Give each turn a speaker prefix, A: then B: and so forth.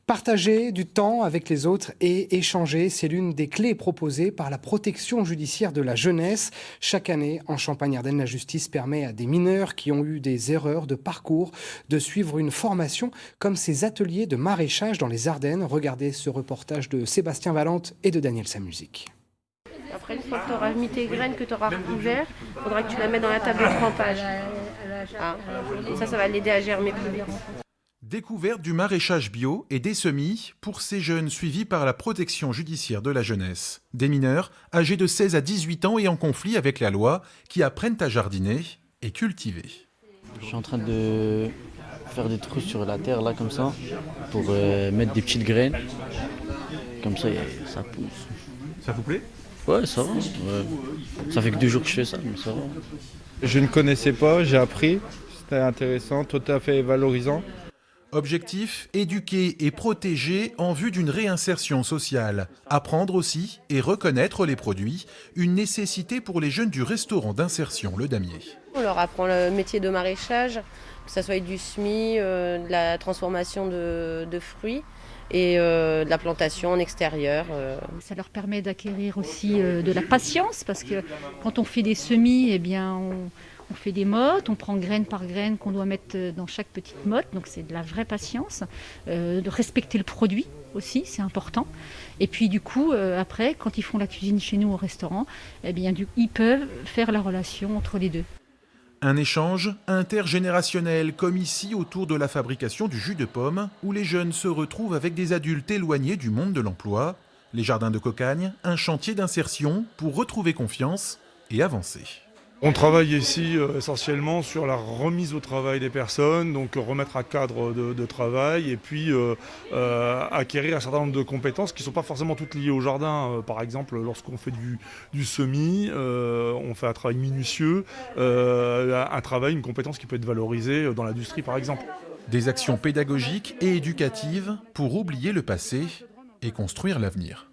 A: Partager du temps avec les autres et échanger, c'est l'une des clés proposées par la protection judiciaire de la jeunesse. Chaque année, en Champagne-Ardenne, la justice permet à des mineurs qui ont eu des erreurs de parcours de suivre une formation comme ces ateliers de maraîchage dans les Ardennes. Regardez ce reportage de Sébastien Valente et de Daniel Samusic.
B: Après, une fois que tu auras mis tes graines, que tu auras recouvert, il faudra que tu la mettes dans la table de trempage. Ça va l'aider à germer plus vite.
C: Découverte du maraîchage bio et des semis pour ces jeunes suivis par la protection judiciaire de la jeunesse. Des mineurs âgés de 16 à 18 ans et en conflit avec la loi qui apprennent à jardiner et cultiver.
D: Je suis en train de faire des trous sur la terre là comme ça pour mettre des petites graines. Comme ça ça pousse.
C: Ça vous plaît ?
D: Ouais, ça va. Ouais. Ça fait que 2 jours que je fais ça, mais ça va.
E: Je ne connaissais pas, j'ai appris. C'était intéressant, tout à fait valorisant.
C: Objectif, éduquer et protéger en vue d'une réinsertion sociale. Apprendre aussi et reconnaître les produits, une nécessité pour les jeunes du restaurant d'insertion Le Damier.
B: On leur apprend le métier de maraîchage, que ce soit du semis, de la transformation de fruits et de la plantation en extérieur.
F: Ça leur permet d'acquérir aussi de la patience parce que quand on fait des semis, eh bien, on fait des mottes, on prend graine par graine qu'on doit mettre dans chaque petite motte, donc c'est de la vraie patience, de respecter le produit aussi, c'est important. Et puis du coup, après, quand ils font la cuisine chez nous au restaurant, eh bien, ils peuvent faire la relation entre les deux.
C: Un échange intergénérationnel, comme ici autour de la fabrication du jus de pomme, où les jeunes se retrouvent avec des adultes éloignés du monde de l'emploi. Les jardins de Cocagne, un chantier d'insertion pour retrouver confiance et avancer.
G: On travaille ici essentiellement sur la remise au travail des personnes, donc remettre à cadre de travail et puis acquérir un certain nombre de compétences qui ne sont pas forcément toutes liées au jardin. Par exemple, lorsqu'on fait du semis, on fait un travail minutieux, une compétence qui peut être valorisée dans l'industrie par exemple.
C: Des actions pédagogiques et éducatives pour oublier le passé et construire l'avenir.